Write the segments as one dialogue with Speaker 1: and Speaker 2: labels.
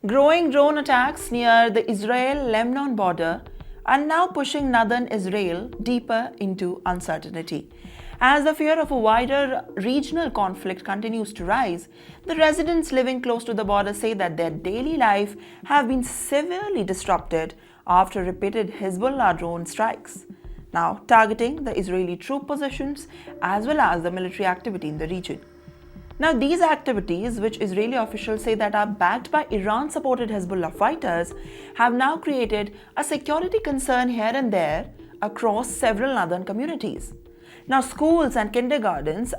Speaker 1: Growing drone attacks near the Israel-Lebanon border are now pushing northern Israel deeper into uncertainty. As the fear of a wider regional conflict continues to rise, the residents living close to the border say that their daily life have been severely disrupted after repeated Hezbollah drone strikes, now targeting the Israeli troop positions as well as the military activity in the region. Now, these activities, which Israeli officials say that are backed by Iran-supported Hezbollah fighters, have now created a security concern here and there across several northern communities. Now, schools and kindergartens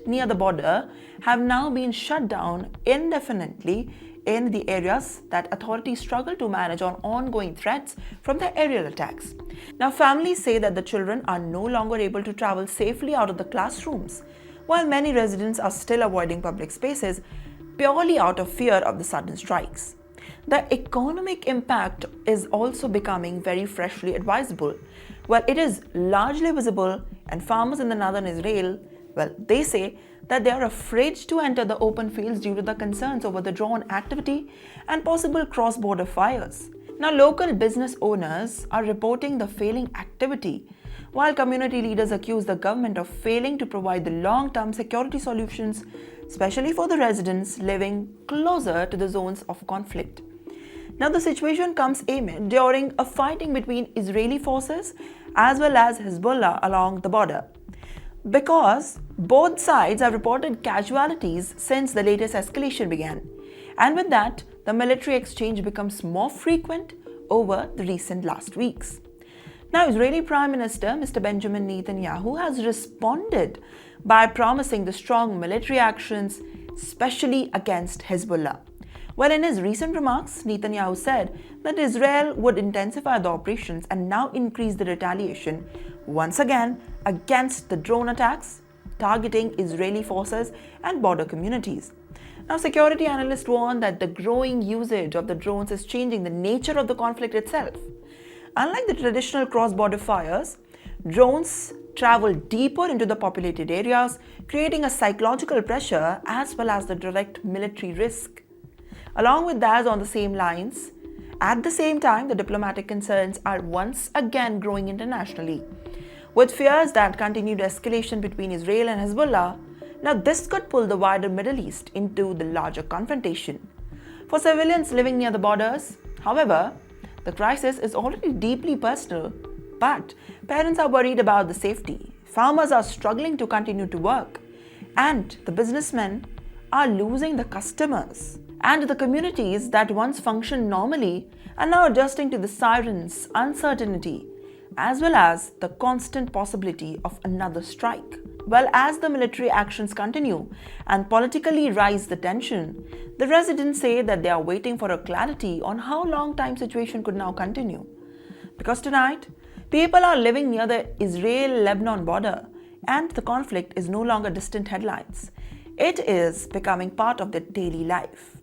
Speaker 1: near the border have now been shut down indefinitely in the areas that authorities struggle to manage on ongoing threats from the aerial attacks. Now, families say that the children are no longer able to travel safely out of the classrooms, while many residents are still avoiding public spaces purely out of fear of the sudden strikes. The economic impact is also becoming very freshly advisable. Well, it is largely visible, and farmers in the northern Israel, they say that they are afraid to enter the open fields due to the concerns over the drone activity and possible cross-border fires. Now, local business owners are reporting the failing activity, while community leaders accuse the government of failing to provide the long-term security solutions, especially for the residents living closer to the zones of conflict. Now, the situation comes amid during a fighting between Israeli forces as well as Hezbollah along the border, because both sides have reported casualties since the latest escalation began. And with that, the military exchange becomes more frequent over the recent last weeks. Now, Israeli Prime Minister Mr. Benjamin Netanyahu has responded by promising the strong military actions, especially against Hezbollah. Well, in his recent remarks, Netanyahu said that Israel would intensify the operations and now increase the retaliation once again against the drone attacks targeting Israeli forces and border communities. Now, security analysts warn that the growing usage of the drones is changing the nature of the conflict itself. Unlike the traditional cross-border fires, drones travel deeper into the populated areas, creating a psychological pressure as well as the direct military risk. Along with that, on the same lines, at the same time, the diplomatic concerns are once again growing internationally, with fears that continued escalation between Israel and Hezbollah. Now, this could pull the wider Middle East into the larger confrontation. For civilians living near the borders, however, the crisis is already deeply personal, but parents are worried about the safety, farmers are struggling to continue to work, and the businessmen are losing the customers. And the communities that once functioned normally are now adjusting to the sirens, uncertainty, as well as the constant possibility of another strike. Well, as the military actions continue and politically rise the tension, the residents say that they are waiting for a clarity on how long time situation could now continue. Because tonight, people are living near the Israel-Lebanon border and the conflict is no longer distant headlines. It is becoming part of their daily life.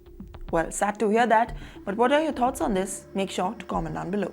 Speaker 1: Well, sad to hear that, but what are your thoughts on this? Make sure to comment down below.